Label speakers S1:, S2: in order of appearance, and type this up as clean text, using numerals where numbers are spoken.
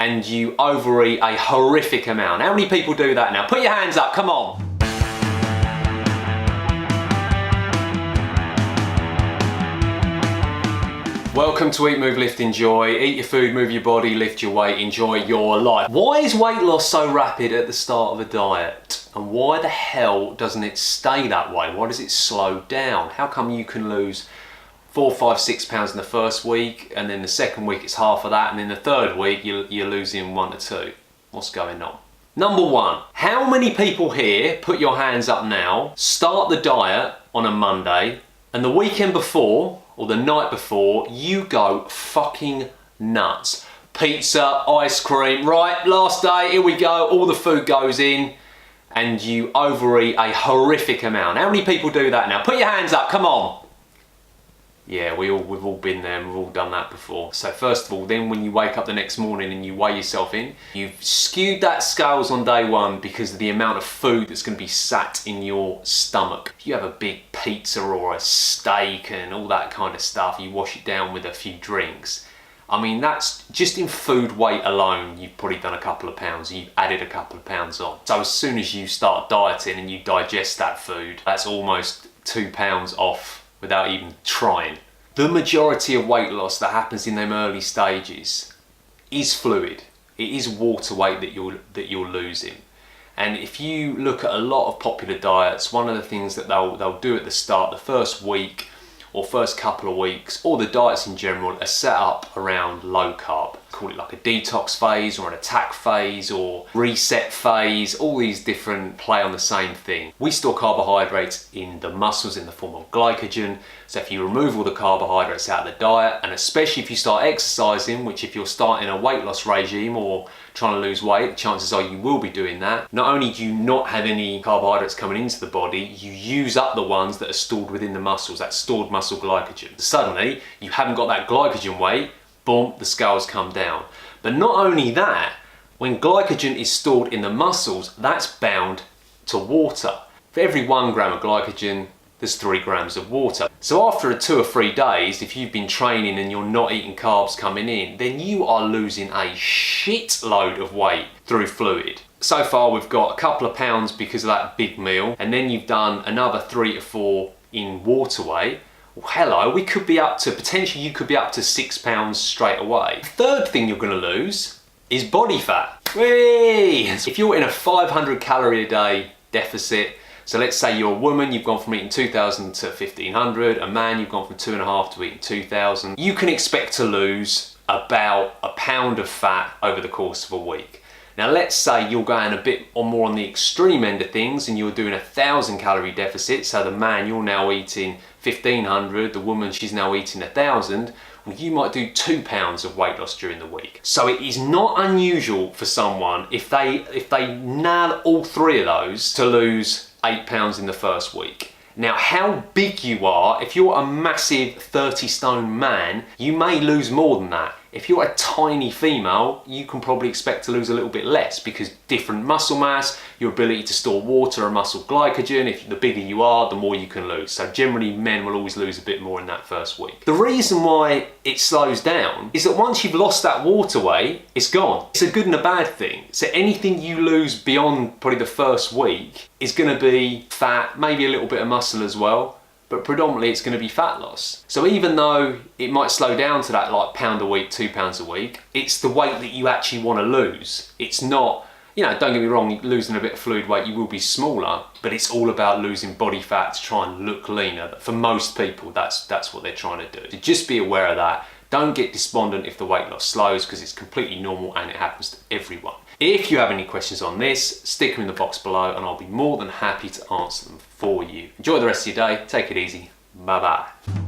S1: and you overeat a horrific amount. How many people do that now? Put your hands up, come on. Welcome to Eat, Move, Lift, Enjoy. Eat your food, move your body, lift your weight, enjoy your life. Why is weight loss so rapid at the start of a diet? And why the hell doesn't it stay that way? Why does it slow down? How come you can lose 4, 5, 6 pounds in the first week, and then the second week it's half of that, and then the third week you're losing 1 or 2? What's going on? Number one, how many people here, put your hands up now, start the diet on a Monday, and the weekend before, or the night before, you go fucking nuts. Pizza, ice cream, right, last day, here we go, all the food goes in, and you overeat a horrific amount. How many people do that now? Put your hands up, come on. Yeah, we've all been there and we've all done that before. So first of all, then when you wake up the next morning and you weigh yourself in, you've skewed that scales on day one because of the amount of food that's going to be sat in your stomach. If you have a big pizza or a steak and all that kind of stuff, you wash it down with a few drinks. I mean, that's just in food weight alone, you've probably done a couple of pounds, you've added a couple of pounds on. So as soon as you start dieting and you digest that food, that's almost 2 pounds off without even trying. The majority of weight loss that happens in them early stages is fluid. It is water weight that you're losing. And if you look at a lot of popular diets, one of the things that they'll do at the start, the first week or first couple of weeks, or the diets in general, are set up around low carb. Call it like a detox phase or an attack phase or reset phase. All these different play on the same thing. We store carbohydrates in the muscles in the form of glycogen. So if you remove all the carbohydrates out of the diet, and especially if you start exercising, which if you're starting a weight loss regime or trying to lose weight, chances are you will be doing that. Not only do you not have any carbohydrates coming into the body, you use up the ones that are stored within the muscles, that stored muscle glycogen. Suddenly, you haven't got that glycogen weight, boom, the scales come down. But not only that, when glycogen is stored in the muscles, that's bound to water. For every 1 gram of glycogen, there's 3 grams of water. So after 2 or 3 days, if you've been training and you're not eating carbs coming in, then you are losing a shitload of weight through fluid. So far we've got a couple of pounds because of that big meal, and then you've done another 3 to 4 in water weight. Well, hello, we could be up to, potentially you could be up to 6 pounds straight away. The third thing you're gonna lose is body fat. Whee! If you're in a 500 calorie a day deficit, so let's say you're a woman, you've gone from eating 2,000 to 1,500, a man, you've gone from 2.5 to eating 2,000, you can expect to lose about a pound of fat over the course of a week. Now let's say you're going a bit or more on the extreme end of things and you're doing a 1,000 calorie deficit, so the man, you're now eating 1,500, the woman, she's now eating 1,000, well, you might do 2 pounds of weight loss during the week. So it is not unusual for someone, if they nail all 3 of those, to lose 8 pounds in the first week. Now, how big you are, if you're a massive 30 stone man, you may lose more than that. If you're a tiny female, you can probably expect to lose a little bit less because different muscle mass, your ability to store water and muscle glycogen, if the bigger you are, the more you can lose. So generally men will always lose a bit more in that first week. The reason why it slows down is that once you've lost that water weight, it's gone. It's a good and a bad thing. So anything you lose beyond probably the first week is gonna be fat, maybe a little bit of muscle as well, but predominantly it's going to be fat loss. So even though it might slow down to that like pound a week, 2 pounds a week, it's the weight that you actually want to lose. It's not, you know, don't get me wrong, losing a bit of fluid weight, you will be smaller, but it's all about losing body fat to try and look leaner. For most people, that's what they're trying to do. So just be aware of that. Don't get despondent if the weight loss slows because it's completely normal and it happens to everyone. If you have any questions on this, stick them in the box below and I'll be more than happy to answer them for you. Enjoy the rest of your day. Take it easy. Bye bye.